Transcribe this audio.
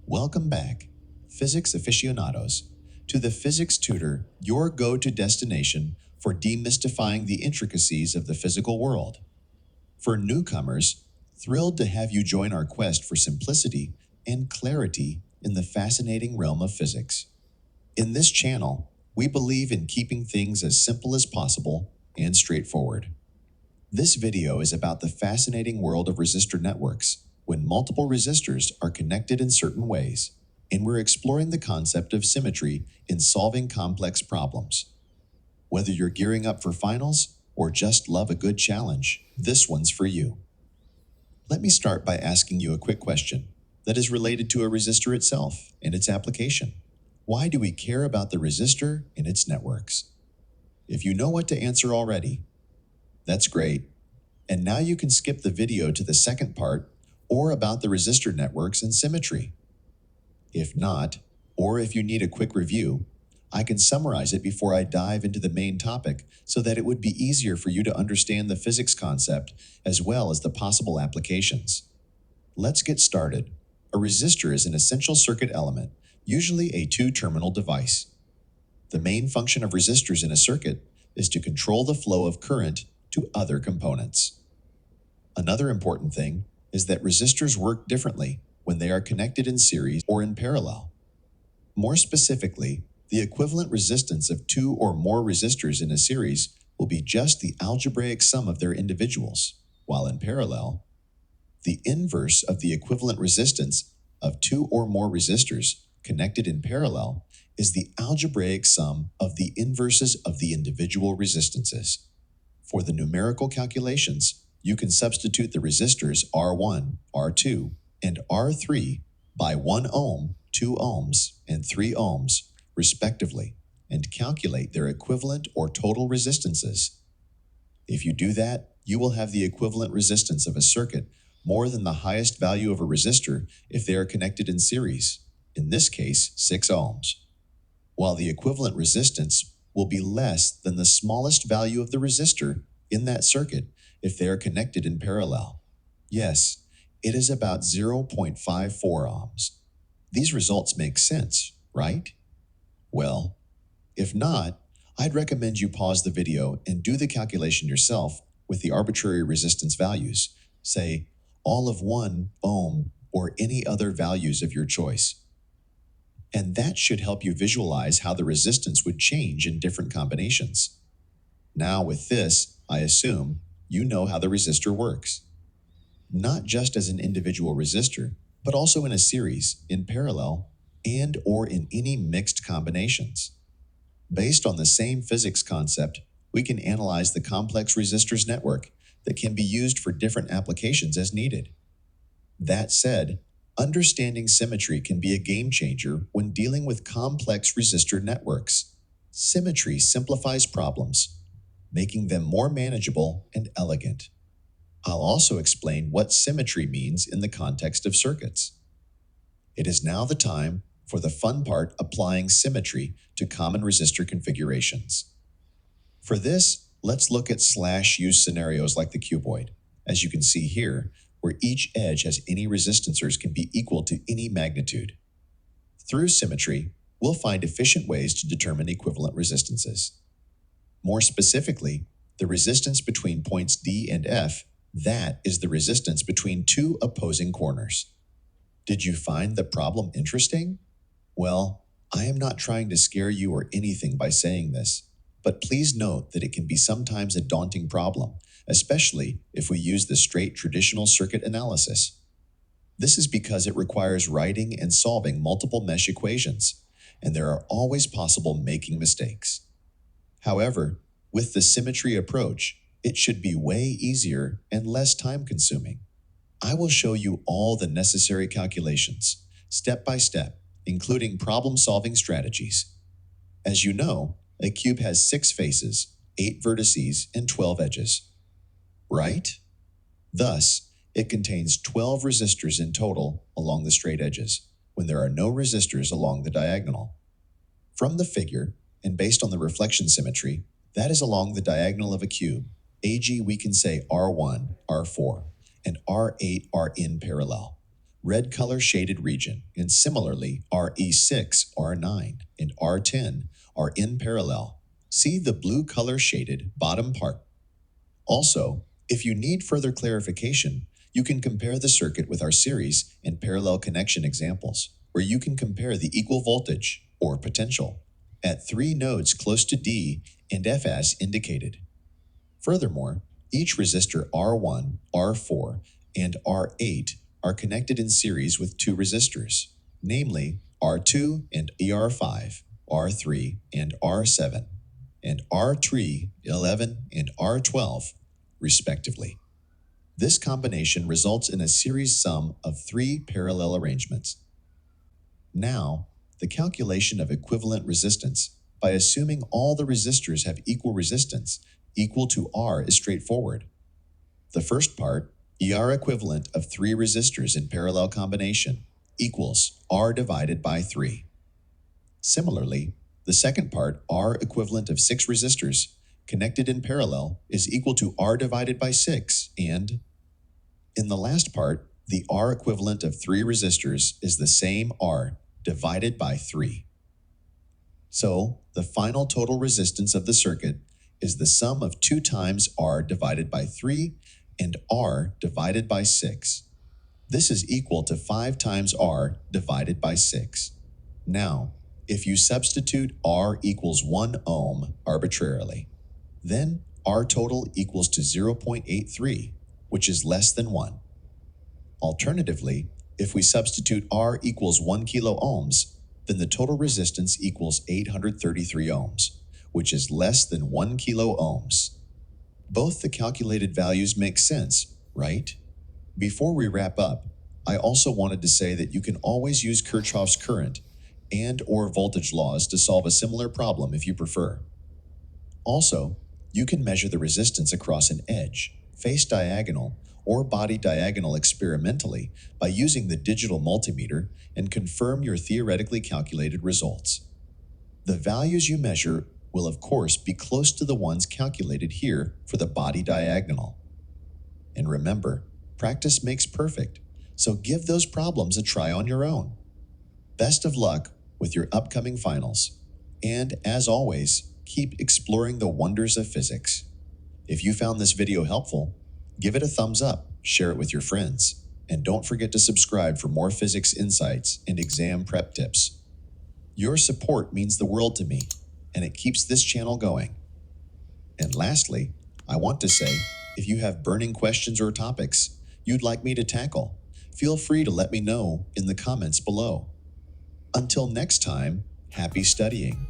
Welcome back, physics aficionados, to the Physics Tutor, your go-to destination for demystifying the intricacies of the physical world. For newcomers, thrilled to have you join our quest for simplicity and clarity in the fascinating realm of physics. In this channel, we believe in keeping things as simple as possible and straightforward. This video is about the fascinating world of resistor networks, when multiple resistors are connected in certain ways, and we're exploring the concept of symmetry in solving complex problems. Whether you're gearing up for finals or just love a good challenge, this one's for you. Let me start by asking you a quick question that is related to a resistor itself and its application. Why do we care about the resistor and its networks? If you know what to answer already, that's great. And now you can skip the video to the second part, or about the resistor networks and symmetry. If not, or if you need a quick review, I can summarize it before I dive into the main topic so that it would be easier for you to understand the physics concept as well as the possible applications. Let's get started. A resistor is an essential circuit element, usually a two-terminal device. The main function of resistors in a circuit is to control the flow of current to other components. Another important thing is that resistors work differently when they are connected in series or in parallel. More specifically, the equivalent resistance of two or more resistors in a series will be just the algebraic sum of their individuals, while in parallel, the inverse of the equivalent resistance of two or more resistors connected in parallel is the algebraic sum of the inverses of the individual resistances. For the numerical calculations, you can substitute the resistors R1, R2, and R3 by 1 ohm, 2 ohms, and 3 ohms, respectively, and calculate their equivalent or total resistances. If you do that, you will have the equivalent resistance of a circuit more than the highest value of a resistor if they are connected in series, in this case 6 ohms, while the equivalent resistance will be less than the smallest value of the resistor in that circuit if they are connected in parallel. Yes, it is about 0.54 ohms. These results make sense, right? Well, if not, I'd recommend you pause the video and do the calculation yourself with the arbitrary resistance values, say all of 1 ohm or any other values of your choice. And that should help you visualize how the resistance would change in different combinations. Now with this, I assume you know how the resistor works. Not just as an individual resistor, but also in a series, in parallel, and or in any mixed combinations. Based on the same physics concept, we can analyze the complex resistors network that can be used for different applications as needed. That said, understanding symmetry can be a game changer when dealing with complex resistor networks. Symmetry simplifies problems, making them more manageable and elegant. I'll also explain what symmetry means in the context of circuits. It is now the time for the fun part, applying symmetry to common resistor configurations. For this, let's look at /use scenarios like the cuboid, as you can see here, where each edge has any resistancers can be equal to any magnitude. Through symmetry, we'll find efficient ways to determine equivalent resistances. More specifically, the resistance between points D and F, that is the resistance between two opposing corners. Did you find the problem interesting? Well, I am not trying to scare you or anything by saying this, but please note that it can be sometimes a daunting problem, especially if we use the straight traditional circuit analysis. This is because it requires writing and solving multiple mesh equations, and there are always possible making mistakes. However, with the symmetry approach, it should be way easier and less time-consuming. I will show you all the necessary calculations, step by step, including problem-solving strategies. As you know, a cube has 6 faces, 8 vertices, and 12 edges. Right? Thus, it contains 12 resistors in total along the straight edges, when there are no resistors along the diagonal. From the figure, and based on the reflection symmetry, that is along the diagonal of a cube, e.g. we can say R1, R4, and R8 are in parallel, red color shaded region, and similarly, RE6, R9, and R10 are in parallel. See the blue color shaded bottom part. Also, if you need further clarification, you can compare the circuit with our series and parallel connection examples, where you can compare the equal voltage, or potential, at 3 nodes close to D and F as indicated. Furthermore, each resistor R1, R4, and R8 are connected in series with 2 resistors, namely R2 and ER5, R3 and R7, and R3, 11, and R12, respectively. This combination results in a series sum of 3 parallel arrangements. Now, the calculation of equivalent resistance by assuming all the resistors have equal resistance equal to R is straightforward. The first part, ER equivalent of 3 resistors in parallel combination, equals R divided by 3. Similarly, the second part, R equivalent of 6 resistors connected in parallel, is equal to R divided by 6, and in the last part, the R equivalent of 3 resistors is the same R divided by 3. So, the final total resistance of the circuit is the sum of 2 times R divided by 3 and R divided by 6. This is equal to 5 times R divided by 6. Now, if you substitute R equals 1 ohm arbitrarily, then R total equals to 0.83, which is less than 1. Alternatively, if we substitute R equals 1 kilo ohms, then the total resistance equals 833 ohms, which is less than 1 kilo ohms. Both the calculated values make sense, right? Before we wrap up, I also wanted to say that you can always use Kirchhoff's current and/or voltage laws to solve a similar problem if you prefer. Also, you can measure the resistance across an edge, face diagonal, or body diagonal experimentally by using the digital multimeter and confirm your theoretically calculated results. The values you measure will of course be close to the ones calculated here for the body diagonal. And remember, practice makes perfect, so give those problems a try on your own. Best of luck with your upcoming finals, and as always, keep exploring the wonders of physics. If you found this video helpful, give it a thumbs up, share it with your friends, and don't forget to subscribe for more physics insights and exam prep tips. Your support means the world to me, and it keeps this channel going. And lastly, I want to say, if you have burning questions or topics you'd like me to tackle, feel free to let me know in the comments below. Until next time, happy studying.